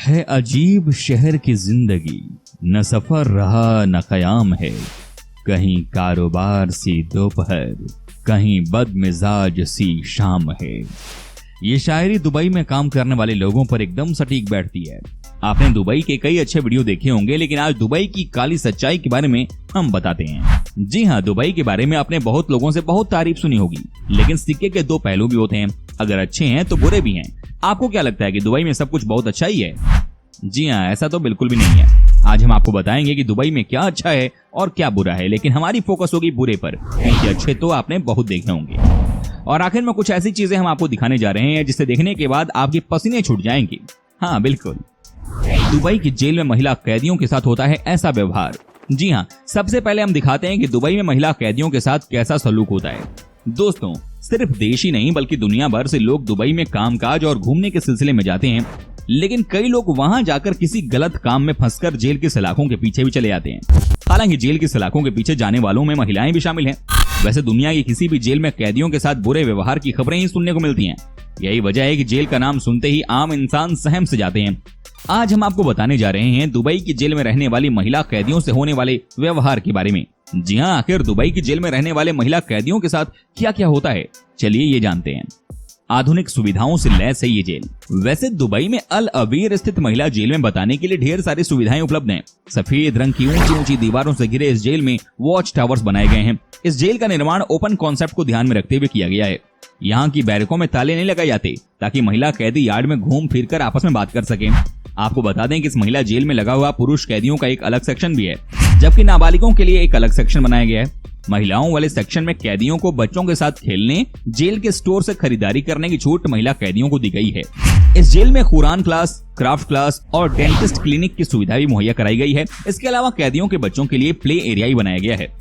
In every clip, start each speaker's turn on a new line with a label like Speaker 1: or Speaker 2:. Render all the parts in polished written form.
Speaker 1: है अजीब शहर की जिंदगी, न सफर रहा न कयाम है। कहीं कारोबार सी दोपहर, कहीं बदमिजाज सी शाम है। ये शायरी दुबई में काम करने वाले लोगों पर एकदम सटीक बैठती है। आपने दुबई के कई अच्छे वीडियो देखे होंगे, लेकिन आज दुबई की काली सच्चाई के बारे में हम बताते हैं। जी हाँ, दुबई के बारे में आपने बहुत लोगों से बहुत तारीफ सुनी होगी, लेकिन सिक्के के दो पहलू भी होते हैं। अगर अच्छे हैं तो बुरे भी हैं। आपको क्या लगता है कि दुबई में सब कुछ बहुत अच्छा ही है? जी हाँ, ऐसा तो बिल्कुल भी नहीं है। आज हम आपको बताएंगे कि दुबई में क्या अच्छा है और क्या बुरा है, लेकिन हमारी फोकस होगी बुरे पर, क्योंकि अच्छे तो आपने बहुत देखे होंगे। और आखिर में कुछ ऐसी चीजें हम आपको दिखाने जा रहे हैं जिसे देखने के बाद आपके पसीने छूट जाएंगे। हाँ बिल्कुल, दुबई की जेल में महिला कैदियों के साथ होता है ऐसा व्यवहार। जी हाँ, सबसे पहले हम दिखाते हैं कि दुबई में महिला कैदियों के साथ कैसा सलूक होता है। दोस्तों, सिर्फ देश ही नहीं बल्कि दुनिया भर से लोग दुबई में कामकाज और घूमने के सिलसिले में जाते हैं, लेकिन कई लोग वहां जाकर किसी गलत काम में फंसकर जेल की सलाखों के पीछे भी चले जाते हैं। हालांकि जेल की सलाखों के पीछे जाने वालों में महिलाएं भी शामिल हैं। वैसे दुनिया की किसी भी जेल में कैदियों के साथ बुरे व्यवहार की खबरें ही सुनने को मिलती हैं। यही वजह है कि जेल का नाम सुनते ही आम इंसान सहम से जाते हैं। आज हम आपको बताने जा रहे हैं दुबई की जेल में रहने वाली महिला कैदियों से होने वाले व्यवहार के बारे में। जी हाँ, आखिर दुबई की जेल में रहने वाले महिला कैदियों के साथ क्या क्या होता है, चलिए ये जानते हैं। आधुनिक सुविधाओं से लैस है ये जेल। वैसे दुबई में अल अबीर स्थित महिला जेल में बताने के लिए ढेर सारी सुविधाएं उपलब्ध हैं। सफेद रंग की ऊंची ऊंची दीवारों से घिरे इस जेल में वॉच टावर्स बनाए गए हैं। इस जेल का निर्माण ओपन कॉन्सेप्ट को ध्यान में रखते हुए किया गया है। यहाँ की बैरकों में ताले नहीं लगाए जाते ताकि महिला कैदी यार्ड में घूम फिर कर आपस में बात कर सके। आपको बता दें कि इस महिला जेल में लगा हुआ पुरुष कैदियों का एक अलग सेक्शन भी है, जबकि नाबालिगों के लिए एक अलग सेक्शन बनाया गया है। महिलाओं वाले सेक्शन में कैदियों को बच्चों के साथ खेलने, जेल के स्टोर से खरीदारी करने की छूट महिला कैदियों को दी गई है। इस जेल में कुरान क्लास, क्राफ्ट क्लास और डेंटिस्ट क्लिनिक की सुविधा भी मुहैया कराई गई है। इसके अलावा कैदियों के बच्चों के लिए प्ले एरिया भी बनाया गया है।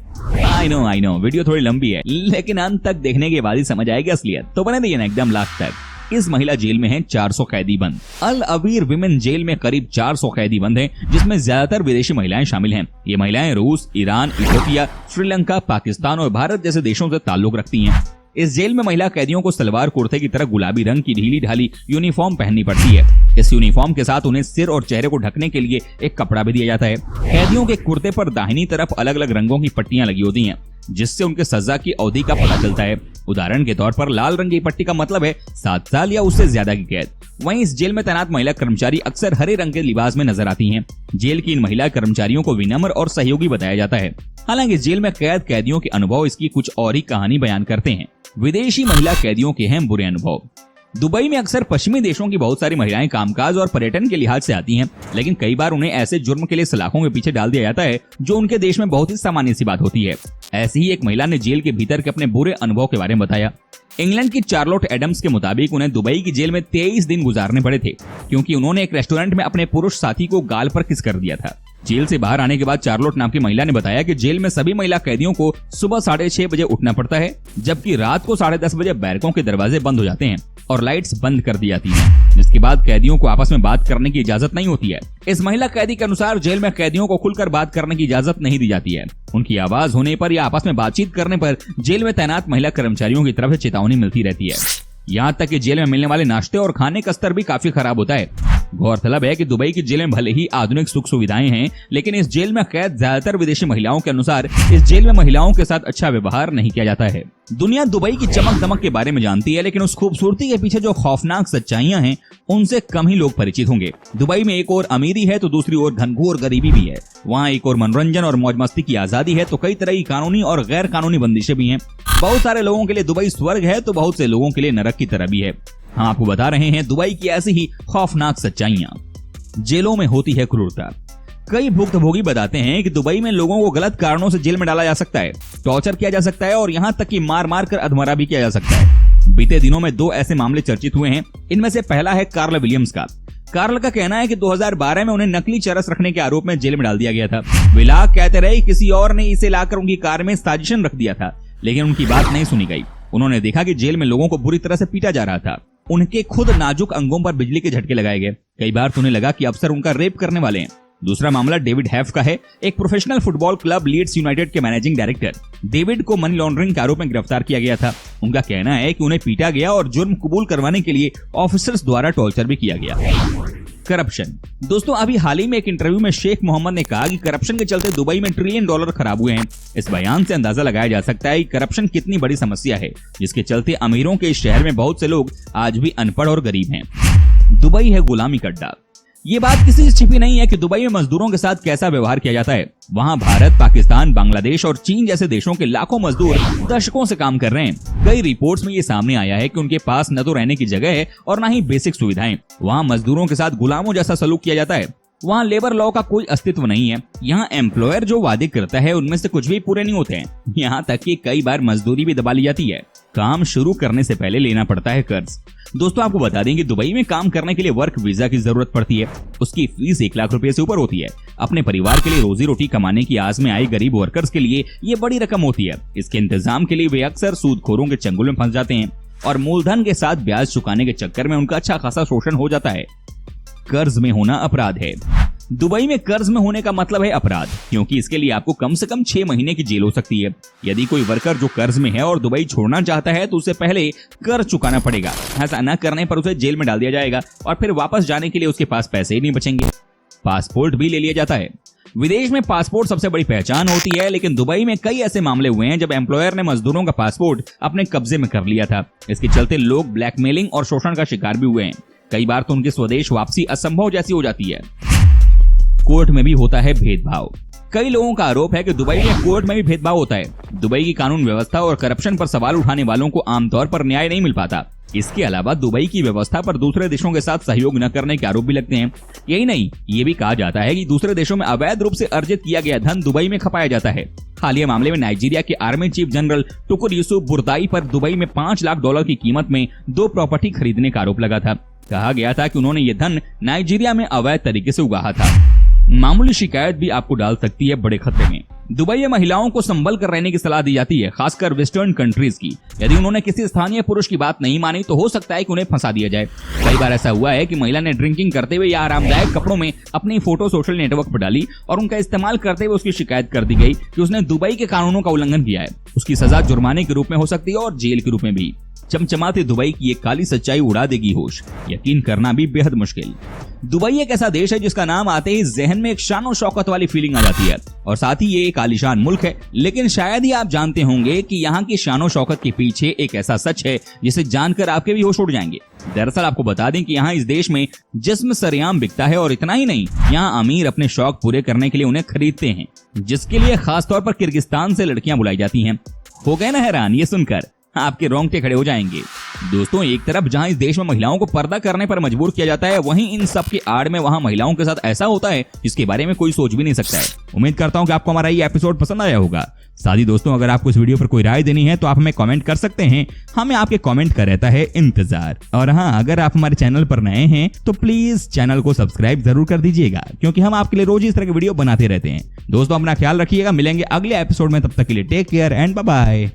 Speaker 1: आई नो वीडियो थोड़ी लंबी है, लेकिन अंत तक देखने के बाद ही समझ आएगी असलियत, तो बने रहिए ना एकदम लास्ट तक। इस महिला जेल में हैं 400 कैदी बंद। अल अबीर विमेन जेल में करीब 400 कैदी बंद हैं, जिसमें ज्यादातर विदेशी महिलाएं शामिल हैं। ये महिलाएं रूस, ईरान, इथियोपिया, श्रीलंका, पाकिस्तान और भारत जैसे देशों से ताल्लुक रखती हैं। इस जेल में महिला कैदियों को सलवार कुर्ते की तरह गुलाबी रंग की ढीली ढाली यूनिफॉर्म पहननी पड़ती है। इस यूनिफॉर्म के साथ उन्हें सिर और चेहरे को ढकने के लिए एक कपड़ा भी दिया जाता है। कैदियों के कुर्ते पर दाहिनी तरफ अलग अलग रंगों की पट्टियां लगी होती हैं, जिससे उनके सजा की अवधि का पता चलता है। उदाहरण के तौर पर लाल रंग की पट्टी का मतलब है 7 साल या उससे ज्यादा की कैद। वहीं इस जेल में तैनात महिला कर्मचारी अक्सर हरे रंग के लिबास में नजर आती हैं। जेल की इन महिला कर्मचारियों को विनम्र और सहयोगी बताया जाता है। हालांकि जेल में कैद कैदियों के अनुभव इसकी कुछ और ही कहानी बयान करते हैं। विदेशी महिला कैदियों के हैं बुरे अनुभव। दुबई में अक्सर पश्चिमी देशों की बहुत सारी महिलाएं कामकाज और पर्यटन के लिहाज से आती हैं, लेकिन कई बार उन्हें ऐसे जुर्म के लिए सलाखों के पीछे डाल दिया जाता है जो उनके देश में बहुत ही सामान्य सी बात होती है। ऐसी ही एक महिला ने जेल के भीतर के अपने बुरे अनुभव के बारे में बताया। इंग्लैंड की चार्लोट एडम्स के मुताबिक उन्हें दुबई की जेल में 23 दिन गुजारने पड़े थे, क्योंकि उन्होंने एक रेस्टोरेंट में अपने पुरुष साथी को गाल पर किस कर दिया था। जेल से बाहर आने के बाद चार्लोट नाम की महिला ने बताया कि जेल में सभी महिला कैदियों को सुबह 6:30 बजे उठना पड़ता है, जबकि रात को 10:30 बजे बैरकों के दरवाजे बंद हो जाते हैं और लाइट्स बंद कर दी जाती हैं, जिसके बाद कैदियों को आपस में बात करने की इजाजत नहीं होती है। इस महिला कैदी के अनुसार जेल में कैदियों को खुलकर बात करने की इजाजत नहीं दी जाती है। उनकी आवाज होने पर या आपस में बातचीत करने पर जेल में तैनात महिला कर्मचारियों की तरफ से चेतावनी मिलती रहती है। यहाँ तक कि जेल में मिलने वाले नाश्ते और खाने का स्तर भी काफी खराब होता है। गौरतलब है कि दुबई की जेल में भले ही आधुनिक सुख सुविधाएं हैं, लेकिन इस जेल में कैद ज्यादातर विदेशी महिलाओं के अनुसार इस जेल में महिलाओं के साथ अच्छा व्यवहार नहीं किया जाता है। दुनिया दुबई की चमक दमक के बारे में जानती है, लेकिन उस खूबसूरती के पीछे जो खौफनाक सच्चाइयां हैं उनसे कम ही लोग परिचित होंगे। दुबई में एक और अमीरी है तो दूसरी ओर घनघोर गरीबी भी है। वहाँ एक और मनोरंजन और मौज मस्ती की आजादी है तो कई तरह की कानूनी और गैर कानूनी बंदिशें भी हैं। बहुत सारे लोगों के लिए दुबई स्वर्ग है तो बहुत से लोगों के लिए नरक की तरह भी है। हम आपको बता रहे हैं दुबई की ऐसी ही खौफनाक सच्चाइयां। जेलों में होती है क्रूरता। कई भुक्तभोगी बताते हैं कि दुबई में लोगों को गलत कारणों से जेल में डाला जा सकता है, टॉर्चर किया जा सकता है और यहाँ तक कि मार मार कर अधमरा भी किया जा सकता है। बीते दिनों में 2 ऐसे मामले चर्चित हुए हैं। इनमें से पहला है कार्ल विलियम्स का। कार्ल का कहना है कि 2012 में उन्हें नकली चरस रखने के आरोप में जेल में डाल दिया गया था। विलाक कहते रहे किसी और ने इसे लाकर उनकी कार में साजिशन रख दिया था, लेकिन उनकी बात नहीं सुनी गई। उन्होंने देखा कि जेल में लोगों को बुरी तरह से पीटा जा रहा था। उनके खुद नाजुक अंगों पर बिजली के झटके लगाए गए। कई बार तो उन्हें लगा कि अफसर उनका रेप करने वाले हैं। दूसरा मामला डेविड हैफ का है। एक professional football club Leeds United के मैनेजिंग डायरेक्टर डेविड को मनी लॉन्ड्रिंग के आरोप में गिरफ्तार किया गया था। उनका कहना है कि उन्हें पीटा गया और जुर्म कबूल करवाने के लिए ऑफिसर्स द्वारा टॉर्चर भी किया गया। करप्शन। दोस्तों अभी हाल ही में एक इंटरव्यू में शेख मोहम्मद ने कहा कि करप्शन के चलते दुबई में $1 ट्रिलियन खराब हुए हैं। इस बयान से अंदाजा लगाया जा सकता है कि करप्शन कितनी बड़ी समस्या है, जिसके चलते अमीरों के इस शहर में बहुत से लोग आज भी अनपढ़ और गरीब हैं। दुबई है गुलामी का अड्डा। ये बात किसी से छिपी नहीं है कि दुबई में मजदूरों के साथ कैसा व्यवहार किया जाता है। वहाँ भारत, पाकिस्तान, बांग्लादेश और चीन जैसे देशों के लाखों मजदूर दशकों से काम कर रहे हैं। कई रिपोर्ट्स में ये सामने आया है कि उनके पास न तो रहने की जगह है और न ही बेसिक सुविधाएं। वहाँ मजदूरों के साथ गुलामों जैसा सलूक किया जाता है। वहाँ लेबर लॉ का कोई अस्तित्व नहीं है। यहाँ एम्प्लॉयर जो वादे करता है उनमें से कुछ भी पूरे नहीं होते हैं। यहाँ तक कि कई बार मजदूरी भी दबा ली जाती है। काम शुरू करने से पहले लेना पड़ता है कर्ज। दोस्तों आपको बता दें कि दुबई में काम करने के लिए वर्क वीजा की जरूरत पड़ती है। उसकी फीस 1 लाख रुपए से ऊपर होती है। अपने परिवार के लिए रोजी रोटी कमाने की आस में आए गरीब वर्कर्स के लिए ये बड़ी रकम होती है। इसके इंतजाम के लिए वे अक्सर सूदखोरों के चंगुल में फंस जाते हैं और मूलधन के साथ ब्याज चुकाने के चक्कर में उनका अच्छा खासा शोषण हो जाता है। कर्ज में होना अपराध है। दुबई में कर्ज में होने का मतलब है अपराध, क्योंकि इसके लिए आपको कम से कम 6 महीने की जेल हो सकती है। यदि कोई वर्कर जो कर्ज में है और दुबई छोड़ना चाहता है तो उसे पहले कर्ज चुकाना पड़ेगा। ऐसा न करने पर उसे जेल में डाल दिया जाएगा और फिर वापस जाने के लिए उसके पास पैसे ही नहीं बचेंगे। पासपोर्ट भी ले लिया जाता है। विदेश में पासपोर्ट सबसे बड़ी पहचान होती है, लेकिन दुबई में कई ऐसे मामले हुए हैं जब एम्प्लॉयर ने मजदूरों का पासपोर्ट अपने कब्जे में कर लिया था। इसके चलते लोग ब्लैकमेलिंग और शोषण का शिकार भी हुए हैं। कई बार तो उनकी स्वदेश वापसी असंभव जैसी हो जाती है। कोर्ट में भी होता है भेदभाव। कई लोगों का आरोप है कि दुबई में कोर्ट में भी भेदभाव होता है। दुबई की कानून व्यवस्था और करप्शन पर सवाल उठाने वालों को आमतौर पर न्याय नहीं मिल पाता। इसके अलावा दुबई की व्यवस्था पर दूसरे देशों के साथ सहयोग न करने के आरोप भी लगते हैं। यही नहीं, ये भी कहा जाता है कि दूसरे देशों में अवैध रूप से अर्जित किया गया धन दुबई में खपाया जाता है। हालिया मामले में नाइजीरिया के आर्मी चीफ जनरल टुकुर यूसुफ बुरताई पर दुबई में $5 लाख की कीमत में 2 प्रॉपर्टी खरीदने का आरोप लगा था। कहा गया था कि उन्होंने ये धन नाइजीरिया में अवैध तरीके से उगाहा था। मामूली शिकायत भी आपको डाल सकती है बड़े खतरे में। दुबई में महिलाओं को संभल कर रहने की सलाह दी जाती है, खासकर वेस्टर्न कंट्रीज की। यदि उन्होंने किसी स्थानीय पुरुष की बात नहीं मानी तो हो सकता है कि उन्हें फंसा दिया जाए। कई बार ऐसा हुआ है कि महिला ने ड्रिंकिंग करते हुए या आरामदायक कपड़ों में अपनी फोटो सोशल नेटवर्क पर डाली और उनका इस्तेमाल करते हुए उसकी शिकायत कर दी गई कि उसने दुबई के कानूनों का उल्लंघन किया है। उसकी सजा जुर्माने के रूप में हो सकती है और जेल के रूप में भी। चमचमाते दुबई की एक काली सच्चाई उड़ा देगी होश, यकीन करना भी बेहद मुश्किल। दुबई एक ऐसा देश है जिसका नाम आते ही जहन में एक शान और शौकत वाली फीलिंग आ जाती है और साथ ही ये एक आलीशान मुल्क है। लेकिन शायद ही आप जानते होंगे कि यहाँ की शान और शौकत के पीछे एक ऐसा सच है जिसे जानकर आपके भी होश उड़ जाएंगे। दरअसल आपको बता दें कि यहाँ इस देश में जिस्म सरेआम बिकता है और इतना ही नहीं, यहाँ अमीर अपने शौक पूरे करने के लिए उन्हें खरीदते हैं, जिसके लिए खासतौर पर किर्गिस्तान से लड़कियां बुलाई जाती हैं। हो गए ना हैरान ये सुनकर? आपके रोंगटे खड़े हो जाएंगे। दोस्तों एक तरफ जहां इस देश में महिलाओं को पर्दा करने पर मजबूर किया जाता है, वहीं इन सब की आड़ में वहां महिलाओं के साथ ऐसा होता है जिसके बारे में कोई सोच भी नहीं सकता है। उम्मीद करता हूं कि आपको हमारा ये एपिसोड पसंद आया होगा। साथ ही दोस्तों अगर आपको इस वीडियो पर कोई राय देनी है तो आप हमें कमेंट कर सकते हैं। हमें आपके कमेंट का रहता है इंतजार। और हाँ, अगर आप हमारे चैनल पर नए हैं तो प्लीज चैनल को सब्सक्राइब जरूर कर दीजिएगा, क्योंकि हम आपके लिए रोज इस तरह के वीडियो बनाते रहते हैं। दोस्तों अपना ख्याल रखिएगा, मिलेंगे अगले एपिसोड में। तब तक के लिए take care and bye bye.